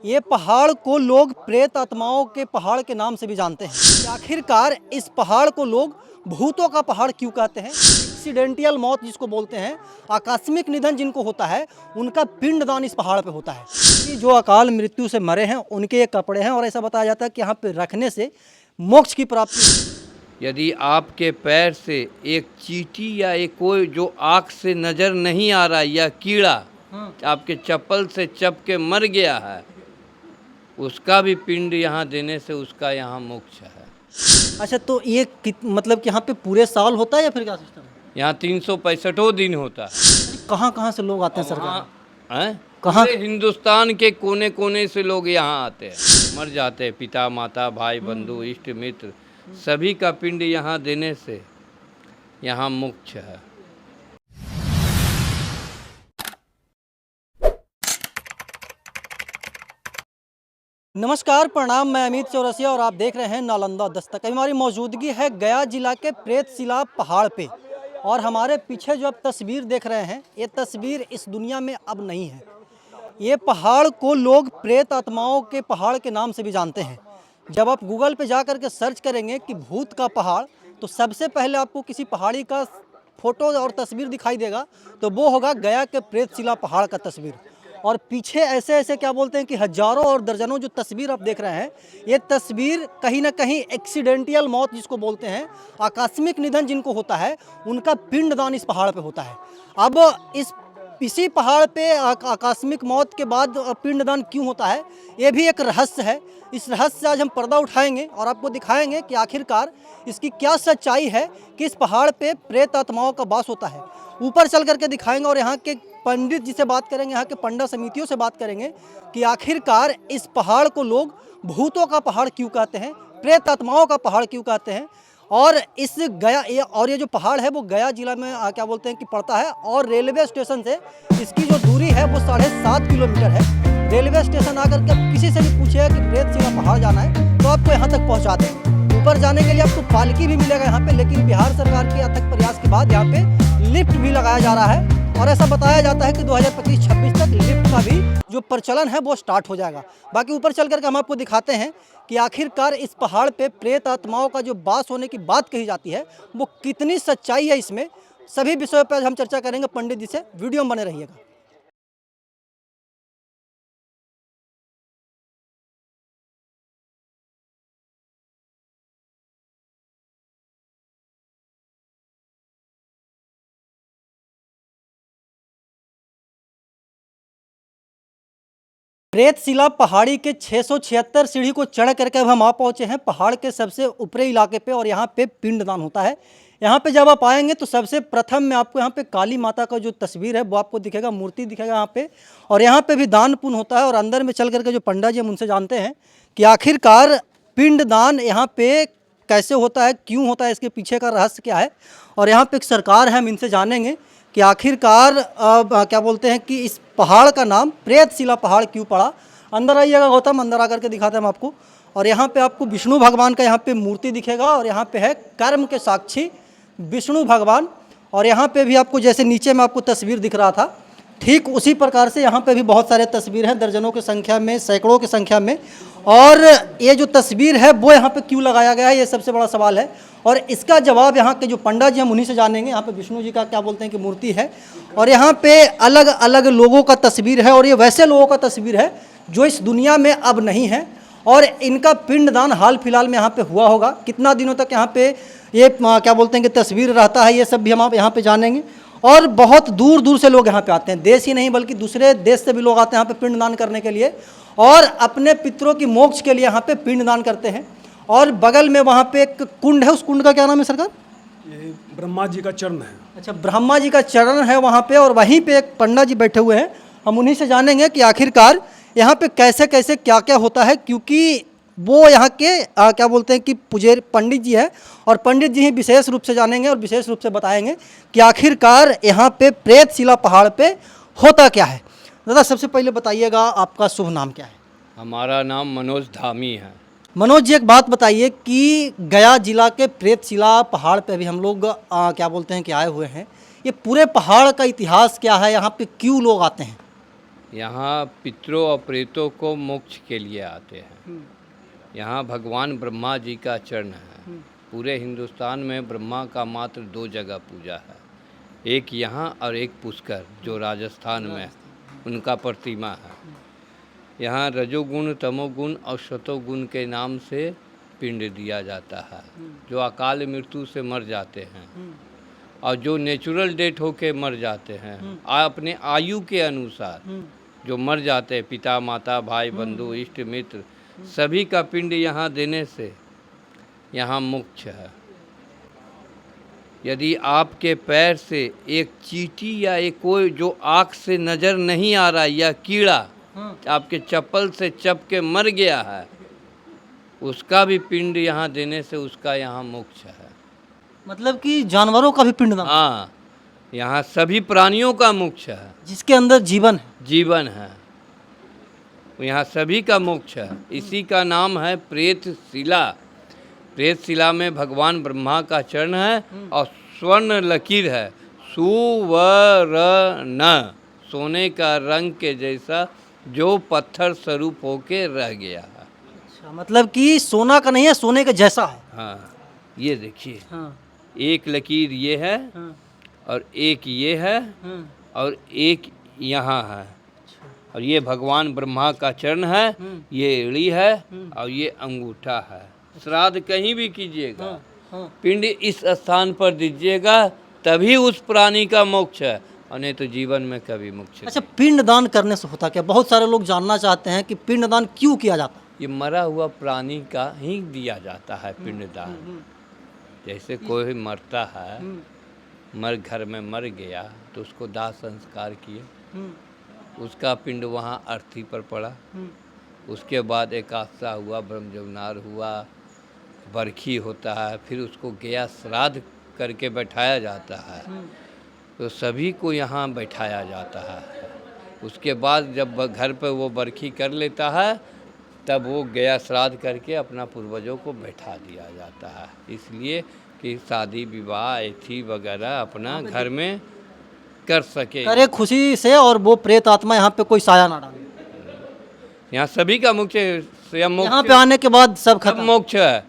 ये पहाड़ को लोग प्रेत आत्माओं के पहाड़ के नाम से भी जानते हैं। कि आखिरकार इस पहाड़ को लोग भूतों का पहाड़ क्यों कहते हैं। एक्सीडेंटल मौत जिसको बोलते हैं, आकस्मिक निधन जिनको होता है, उनका पिंडदान इस पहाड़ पे होता है। कि जो अकाल मृत्यु से मरे हैं उनके ये कपड़े हैं और ऐसा बताया जाता है कि यहाँ पे रखने से मोक्ष की प्राप्ति। यदि आपके पैर से एक चींटी या एक कोई जो आँख से नज़र नहीं आ रहा या कीड़ा आपके चप्पल से चप के मर गया है, उसका भी पिंड यहाँ देने से उसका यहाँ मोक्ष है। अच्छा, तो ये मतलब कि यहाँ पे पूरे साल होता है या फिर क्या सिस्टम है? यहाँ 365 दिन होता है। कहाँ कहाँ से लोग आते हैं सरकार? हैं कहाँ? पूरे हिंदुस्तान के कोने कोने से लोग यहाँ आते हैं, मर जाते हैं। पिता माता भाई बंधु इष्ट मित्र सभी का पिंड यहाँ देने से यहाँ मोक्ष है। नमस्कार, प्रणाम। मैं अमित चौरसिया और आप देख रहे हैं नालंदा दस्तक। अभी हमारी मौजूदगी है गया जिला के प्रेतशिला पहाड़ पे और हमारे पीछे जो आप तस्वीर देख रहे हैं, ये तस्वीर इस दुनिया में अब नहीं है। ये पहाड़ को लोग प्रेत आत्माओं के पहाड़ के नाम से भी जानते हैं। जब आप गूगल पे जा कर के सर्च करेंगे कि भूत का पहाड़, तो सबसे पहले आपको किसी पहाड़ी का फोटो और तस्वीर दिखाई देगा, तो वो होगा गया के प्रेतशिला पहाड़ का तस्वीर। और पीछे ऐसे ऐसे क्या बोलते हैं कि हजारों और दर्जनों जो तस्वीर आप देख रहे हैं, ये तस्वीर कहीं ना कहीं एक्सीडेंटल मौत जिसको बोलते हैं, आकस्मिक निधन जिनको होता है, उनका पिंडदान इस पहाड़ पे होता है। अब इसी पहाड़ पे आकस्मिक मौत के बाद पिंडदान क्यों होता है, ये भी एक रहस्य है। इस रहस्य से आज हम पर्दा उठाएंगे और आपको दिखाएंगे कि आखिरकार इसकी क्या सच्चाई है कि इस पहाड़ पे प्रेत आत्माओं का वास होता है। ऊपर चल करके दिखाएंगे और यहाँ के पंडित जी से बात करेंगे, यहाँ के पंडा समितियों से बात करेंगे कि आखिरकार इस पहाड़ को लोग भूतों का पहाड़ क्यों कहते हैं, प्रेत आत्माओं का पहाड़ क्यों कहते हैं। और इस गया ये जो पहाड़ है वो गया जिला में क्या बोलते हैं कि पड़ता है और रेलवे स्टेशन से इसकी जो दूरी है वो 7.5 किलोमीटर है। रेलवे स्टेशन आकर के किसी से भी पूछिएगा कि प्रेतशिला पहाड़ जाना है तो आपको यहाँ तक पहुँचा देंगे। ऊपर जाने के लिए आपको पालकी भी मिलेगा यहाँ पे, लेकिन बिहार सरकार के अथक प्रयास के बाद यहाँ पे लिफ्ट भी लगाया जा रहा है और ऐसा बताया जाता है कि 2025-26 तक लिफ्ट का भी जो प्रचलन है वो स्टार्ट हो जाएगा। बाकी ऊपर चल करके हम आपको दिखाते हैं कि आखिरकार इस पहाड़ पे प्रेत आत्माओं का जो वास होने की बात कही जाती है वो कितनी सच्चाई है। इसमें सभी विषयों पर हम चर्चा करेंगे पंडित जी से। वीडियो में बने रहिएगा। प्रेतशिला पहाड़ी के 676 सीढ़ी को चढ़ करके अब हम आ पहुँचे हैं पहाड़ के सबसे ऊपरी इलाके पे और यहाँ पे पिंडदान होता है। यहाँ पे जब आप आएंगे तो सबसे प्रथम में आपको यहाँ पे काली माता का जो तस्वीर है वो आपको दिखेगा, मूर्ति दिखेगा यहाँ पे। और यहाँ पे भी दान पुण्य होता है और अंदर में चल करके जो पंडा जी हम उनसे जानते हैं कि आखिरकार पिंडदान यहाँ पे कैसे होता है, क्यों होता है, इसके पीछे का रहस्य क्या है। और यहाँ पे एक सरकार है, हम इनसे जानेंगे कि आखिरकार क्या बोलते हैं कि इस पहाड़ का नाम प्रेतशिला पहाड़ क्यों पड़ा। अंदर आइएगा गौतम, अंदर आकर के दिखाते हैं हम आपको। और यहाँ पे आपको विष्णु भगवान का यहाँ पे मूर्ति दिखेगा और यहाँ पे है कर्म के साक्षी विष्णु भगवान। और यहाँ पे भी आपको जैसे नीचे में आपको तस्वीर दिख रहा था, ठीक उसी प्रकार से यहाँ पे भी बहुत सारे तस्वीर हैं, दर्जनों की संख्या में, सैकड़ों की संख्या में। और ये जो तस्वीर है वो यहाँ पे क्यों लगाया गया है, ये सबसे बड़ा सवाल है। और इसका जवाब यहाँ के जो पंडा जी हम उन्हीं से जानेंगे। यहाँ पे विष्णु जी का क्या बोलते हैं कि मूर्ति है और यहाँ पे अलग अलग लोगों का तस्वीर है और ये वैसे लोगों का तस्वीर है जो इस दुनिया में अब नहीं है। और इनका पिंडदान हाल फिलहाल में यहाँ पे हुआ होगा। कितना दिनों तक यहाँ पे ये क्या बोलते हैं कि तस्वीर रहता है, ये सब भी हम आप यहाँ पे जानेंगे। और बहुत दूर दूर से लोग यहाँ पे आते हैं, देश ही नहीं बल्कि दूसरे देश से भी लोग आते हैं यहाँ पे पिंडदान करने के लिए और अपने पितरों की मोक्ष के लिए यहाँ पे पिंडदान करते हैं। और बगल में वहाँ पे एक कुंड है, उस कुंड का क्या नाम है सरकार? ये ब्रह्मा जी का चरण है। अच्छा, ब्रह्मा जी का चरण है वहाँ पे और वहीं पे एक पंडा जी बैठे हुए हैं। हम उन्हीं से जानेंगे कि आखिरकार यहाँ पे कैसे कैसे क्या क्या होता है, क्योंकि वो यहाँ के क्या बोलते हैं कि पुजेर पंडित जी है और पंडित जी ही विशेष रूप से जानेंगे और विशेष रूप से बताएंगे कि आखिरकार यहाँ पे प्रेतशिला पहाड़ पे होता क्या है। दादा, सबसे पहले बताइएगा आपका शुभ नाम क्या है? हमारा नाम मनोज धामी है। मनोज जी, एक बात बताइए कि गया जिला के प्रेतशिला पहाड़ पे अभी हम लोग क्या बोलते हैं कि आए हुए हैं, ये पूरे पहाड़ का इतिहास क्या है, यहाँ पे क्यों लोग आते हैं? यहाँ पितरों और प्रेतों को मोक्ष के लिए आते हैं। यहाँ भगवान ब्रह्मा जी का चरण है। पूरे हिंदुस्तान में ब्रह्मा का मात्र 2 जगह पूजा है, एक यहाँ और एक पुष्कर जो राजस्थान में है, उनका प्रतिमा है। यहाँ रजोगुण, तमोगुण और सतोगुण के नाम से पिंड दिया जाता है। जो अकाल मृत्यु से मर जाते हैं और जो नेचुरल डेथ होके मर जाते हैं, अपने आयु के अनुसार जो मर जाते हैं, पिता माता भाई बंधु इष्ट मित्र सभी का पिंड यहाँ देने से यहाँ मोक्ष है। यदि आपके पैर से एक चींटी या एक कोई जो आँख से नज़र नहीं आ रहा या कीड़ा आपके चप्पल से चप के मर गया है, उसका भी पिंड यहाँ देने से उसका यहाँ मोक्ष है। मतलब कि जानवरों का भी पिंडदान, हाँ, यहाँ सभी प्राणियों का मोक्ष है, जिसके अंदर जीवन है। जीवन है, यहाँ सभी का मोक्ष है। इसी का नाम है प्रेत शिला। प्रेत शिला में भगवान ब्रह्मा का चरण है और स्वर्ण लकीर है, सुवर्ण, सोने का रंग के जैसा जो पत्थर स्वरूप होके रह गया है। अच्छा, मतलब कि सोना का नहीं है, सोने के जैसा है। हाँ, ये देखिए, हाँ, एक लकीर ये है हाँ, और एक ये है हाँ, और एक यहाँ है, और ये भगवान ब्रह्मा का चरण है, ये एड़ी है और ये अंगूठा है। श्राद्ध कहीं भी कीजिएगा, हाँ। पिंड इस स्थान पर दीजिएगा, तभी उस प्राणी का मोक्ष है, और नहीं तो जीवन में कभी मोक्ष अच्छा, पिंडदान करने से होता क्या? बहुत सारे लोग जानना चाहते हैं कि पिंडदान क्यों किया जाता है। ये मरा हुआ प्राणी का ही दिया जाता है पिंडदान। जैसे कोई मरता है, घर में मर गया तो उसको दाह संस्कार किए, उसका पिंड वहाँ अर्थी पर पड़ा, उसके बाद एकादशा हुआ, ब्रह्मजवनार हुआ, बरखी होता है, फिर उसको गया श्राद्ध करके बैठाया जाता है। तो सभी को यहाँ बैठाया जाता है। उसके बाद जब घर पर वो बरखी कर लेता है, तब वो गया श्राद्ध करके अपना पूर्वजों को बैठा दिया जाता है। इसलिए कि शादी विवाह एथी वगैरह अपना घर में कर सके, करे खुशी से, और वो प्रेत आत्मा यहाँ पे कोई साया ना डाले। यहाँ सभी का मोक्ष, यहाँ पे आने के बाद सब खत्म। मोक्ष है,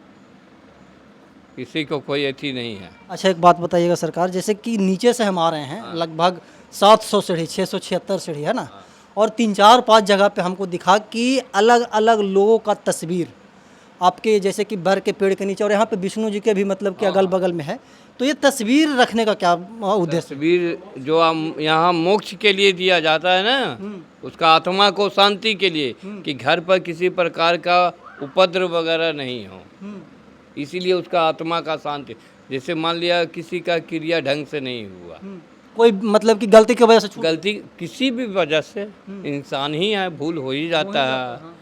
किसी को कोई एथी नहीं है। अच्छा, एक बात बताइएगा सरकार, जैसे कि नीचे से हम आ रहे हैं, लगभग 700 सीढ़ी, 676 सीढ़ी है ना, और 3-4-5 जगह पे हमको दिखा कि अलग अलग लोगों का तस्वीर आपके, जैसे कि बर के पेड़ के नीचे, और यहाँ पे विष्णु जी के भी मतलब कि अगल बगल में है। तो ये तस्वीर रखने का क्या उद्देश्य? तस्वीर जो हम यहाँ मोक्ष के लिए दिया जाता है ना, उसका आत्मा को शांति के लिए, कि घर पर किसी प्रकार का उपद्रव वगैरह नहीं हो, इसीलिए उसका आत्मा का शांति। जैसे मान लिया किसी का क्रिया ढंग से नहीं हुआ, कोई मतलब कि गलती की वजह से गलती किसी भी वजह से, इंसान ही है, भूल हो ही जाता है,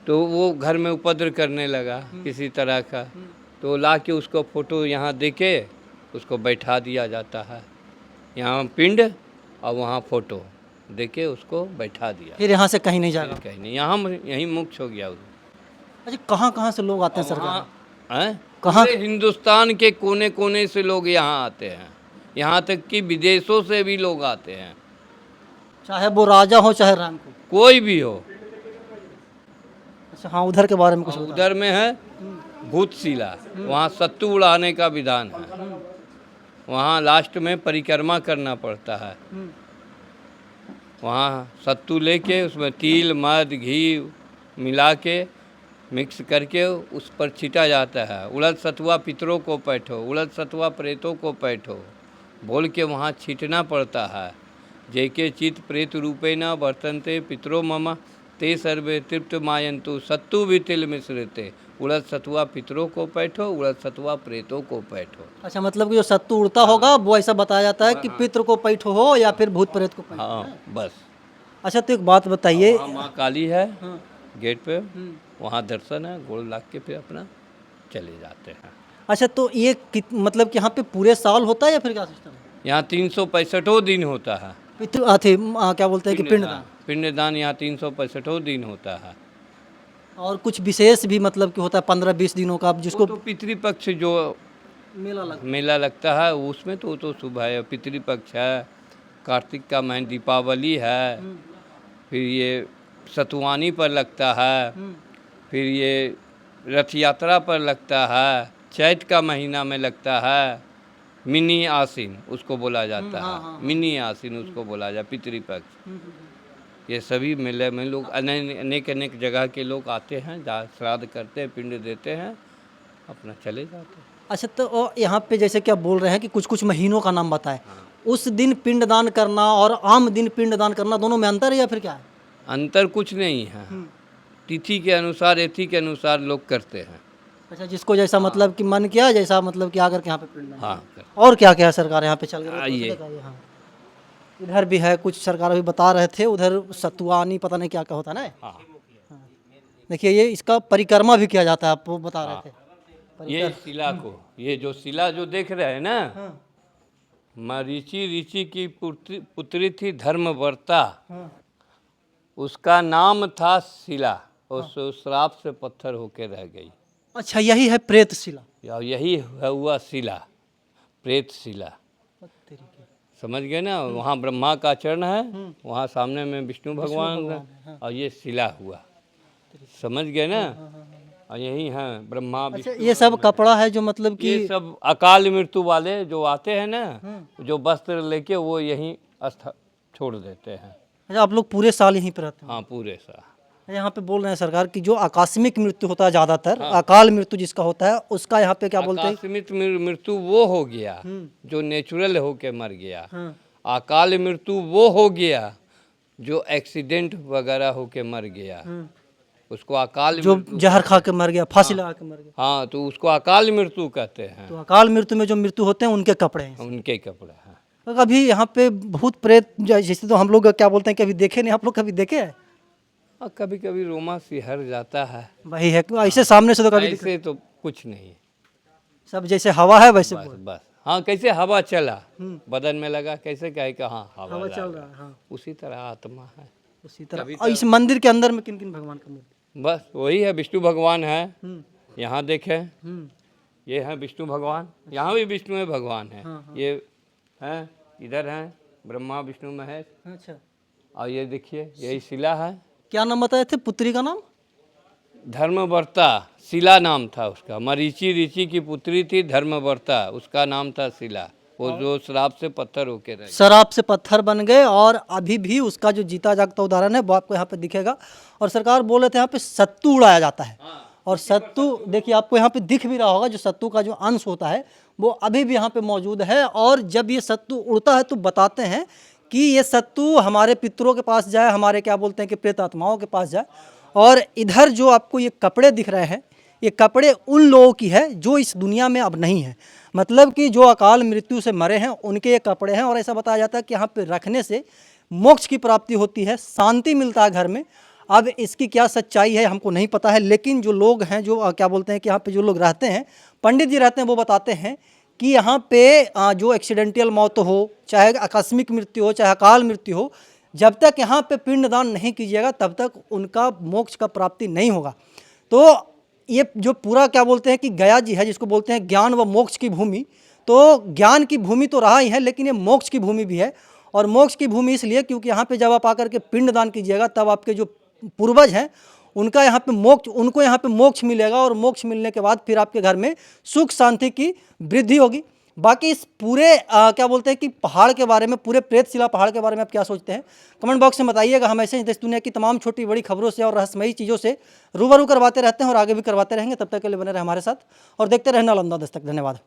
तो वो घर में उपद्रव करने लगा किसी तरह का, तो ला के उसको फोटो यहाँ देके उसको बैठा दिया जाता है। यहाँ पिंड और वहाँ फोटो देके उसको बैठा दिया, फिर यहाँ से कहीं नहीं जाएगा। कहीं नहीं, यहाँ यहीं मोक्ष हो गया। अच्छा, कहाँ कहाँ से लोग आते हैं सरकार? कहाँ? हिंदुस्तान के कोने कोने से लोग यहाँ आते हैं, यहाँ तक कि विदेशों से भी लोग आते हैं, चाहे वो राजा हो चाहे रानी हो, कोई भी हो। अच्छा, हाँ, उधर के बारे में कुछ बताओ। उधर में है भूतशिला, वहाँ सत्तू उड़ाने का विधान है, वहाँ लास्ट में परिक्रमा करना पड़ता है। वहाँ सत्तू लेके उसमें तिल मध घी मिला के मिक्स करके उस पर छिटा जाता है। उड़द सतुआ पितरों को पैठो, उड़द सतुआ प्रेतों को पैठो बोल के वहाँ छीटना पड़ता है। जैके चित प्रेत रूपे न वर्तन्ते पितरो मम ते सर्वे तृप्त मायंतु सत्तू भी तिल मिश्रिते। उड़द सतुआ पितरों को पैठो, उड़द सतुआ प्रेतों को पैठो। अच्छा, मतलब कि जो सत्तू उड़ता होगा वो ऐसा बताया जाता है कि पितृ को पैठो हो या फिर भूत प्रेत को पैठो। हाँ, बस। अच्छा, तो एक बात बताइए, वहाँ माँ काली है गेट पे, वहाँ दर्शन है, गोल लाग के फिर अपना चले जाते हैं। अच्छा, तो ये मतलब कि यहाँ पे पूरे साल होता है या फिर क्या सिस्टम है? यहाँ 365 दिन होता है पितृ क्या बोलते हैं कि पिंडदान। पिंडदान यहाँ 365 दिन होता है। और कुछ विशेष भी मतलब कि होता है 15-20 दिनों का, जिसको तो पितृपक्ष जो मेला लगता है उसमें तो शुभ है। पितृपक्ष है, कार्तिक का महीना, दीपावली है, फिर ये सतुवानी पर लगता है, फिर ये रथ यात्रा पर लगता है, चैत का महीना में लगता है, मिनी आसीन उसको बोला जाता है, मिनी आसीन उसको बोला जाता है, पितृपक्ष। ये सभी मेले में लोग अनेक अनेक जगह के लोग आते हैं, श्राद्ध करते हैं, पिंड देते हैं, अपना चले जाते हैं। अच्छा, तो यहाँ पे जैसे कि आप बोल रहे हैं कि कुछ कुछ महीनों का नाम बताएं, उस दिन पिंडदान करना और आम दिन पिंडदान करना दोनों में अंतर है या फिर क्या है? अंतर कुछ नहीं है, तिथि के अनुसार तिथि के अनुसार लोग करते हैं। अच्छा, जिसको जैसा मतलब कि मन किया, जैसा मतलब कि आकर के यहाँ पे पिंडदान। हाँ, और क्या क्या है सरकार यहाँ पे चल रही है? आइए। हाँ, इधर भी है कुछ, सरकार अभी बता रहे थे, उधर सतुआनी पता नहीं क्या क्या होता है ना। हाँ। देखिए ये इसका परिक्रमा भी किया जाता है, आप वो बता रहे थे। ये शिला को, ये जो शिला जो देख रहे हैं ना, मरीचि ऋषि की पुत्री थी धर्मवर्ता, उसका नाम था शिला, उस श्राप से पत्थर होके रह गई। अच्छा, यही है प्रेत शिला, या यही है हुआ शिला, प्रेत शिला। समझ गए ना, वहाँ ब्रह्मा का चरण है, वहाँ सामने में विष्णु भगवान है, और ये शिला हुआ। समझ गए ना, और यही है ब्रह्मा अच्छा, विष्णु। ये सब कपड़ा है जो मतलब कि ये सब अकाल मृत्यु वाले जो आते हैं ना, जो वस्त्र लेके वो यहीं छोड़ देते हैं। अच्छा, आप लोग पूरे साल यहीं पे रहते हैं? हाँ, पूरे साल। यहाँ पे बोल रहे हैं सरकार की जो आकस्मिक मृत्यु होता है ज़्यादातर, अकाल मृत्यु जिसका होता है, उसका यहाँ पे क्या बोलते हैं? आकस्मिक मृत्यु वो हो गया जो नेचुरल होके मर गया। अकाल मृत्यु वो हो गया जो एक्सीडेंट वगैरह होके मर गया, उसको अकाल जो जहर खा के मर गया, फांसी लगा के मर गया। हाँ, तो उसको अकाल मृत्यु कहते हैं। तो अकाल मृत्यु में जो मृत्यु होते हैं उनके कपड़े हैं। उनके कपड़े हैं। तो कभी यहाँ पे भूत प्रेत जैसे तो हम लोग क्या बोलते हैं, कभी देखे नहीं, आप लोग कभी देखे हैं? और कभी कभी रोमा सिहर जाता है, वही है, ऐसे सामने से तो कभी ऐसे तो कुछ नहीं, सब जैसे हवा है वैसे बस बस। हाँ, कैसे हवा चला बदन में लगा, कैसे कहे कि हाँ हवा चल रहा है। हाँ, उसी तरह आत्मा है। उसी तरह। और इस मंदिर के अंदर में किन किन भगवान का मूर्ति? बस वही है, विष्णु भगवान है, यहाँ देखें, ये है विष्णु भगवान, यहाँ भी विष्णु भगवान है। ये हैं, इधर हैं ब्रह्मा विष्णु महेश। अच्छा, और ये देखिए यही शिला है। क्या नाम बताए थे पुत्री का नाम? धर्मवर्ता, शिला नाम था उसका। मरीचि ऋषि की पुत्री थी धर्मवर्ता, उसका नाम था शिला, वो जो श्राप से पत्थर होके रहे। शराब से पत्थर बन गए, और अभी भी उसका जो जीता जागता उदाहरण है वो आपको यहाँ पे दिखेगा। और सरकार बोल रहे थे यहाँ पे सत्तू उड़ाया जाता है, और सत्तू देखिए आपको यहाँ पे दिख भी रहा होगा, जो सत्तू का जो अंश होता है वो अभी भी यहाँ पे मौजूद है। और जब ये सत्तू उड़ता है तो बताते हैं कि ये सत्तू हमारे पितरों के पास जाए, हमारे क्या बोलते हैं कि प्रेत आत्माओं के पास जाए। और इधर जो आपको ये कपड़े दिख रहे हैं, ये कपड़े उन लोगों की है जो इस दुनिया में अब नहीं है, मतलब कि जो अकाल मृत्यु से मरे हैं उनके ये कपड़े हैं। और ऐसा बताया जाता है कि यहाँ पे रखने से मोक्ष की प्राप्ति होती है, शांति मिलता है घर में। अब इसकी क्या सच्चाई है हमको नहीं पता है, लेकिन जो लोग हैं, जो क्या बोलते हैं कि यहाँ पे जो लोग रहते हैं, पंडित जी रहते हैं, वो बताते हैं कि यहाँ पे जो एक्सीडेंटल मौत हो, चाहे आकस्मिक मृत्यु हो, चाहे अकाल मृत्यु हो, जब तक यहाँ पे पिंडदान नहीं कीजिएगा तब तक उनका मोक्ष का प्राप्ति नहीं होगा। तो ये जो पूरा क्या बोलते हैं कि गया जी है, जिसको बोलते हैं ज्ञान व मोक्ष की भूमि, तो ज्ञान की भूमि तो रहा ही है, लेकिन ये मोक्ष की भूमि भी है। और मोक्ष की भूमि इसलिए क्योंकि यहाँ पे जब आप आकर के पिंडदान कीजिएगा तब आपके जो पूर्वज हैं उनका यहाँ पे मोक्ष, उनको यहाँ पे मोक्ष मिलेगा, और मोक्ष मिलने के बाद फिर आपके घर में सुख शांति की वृद्धि होगी। बाकी इस पूरे क्या बोलते हैं कि पहाड़ के बारे में, पूरे प्रेतशिला पहाड़ के बारे में आप क्या सोचते हैं, कमेंट बॉक्स में बताइएगा। हम ऐसे ही देश दुनिया की तमाम छोटी बड़ी खबरों से और रहस्यमयी चीज़ों से रूबरू करवाते रहते हैं और आगे भी करवाते रहेंगे। तब तक के लिए बने रहे हमारे साथ और देखते रहे नालंदा दस्तक। धन्यवाद।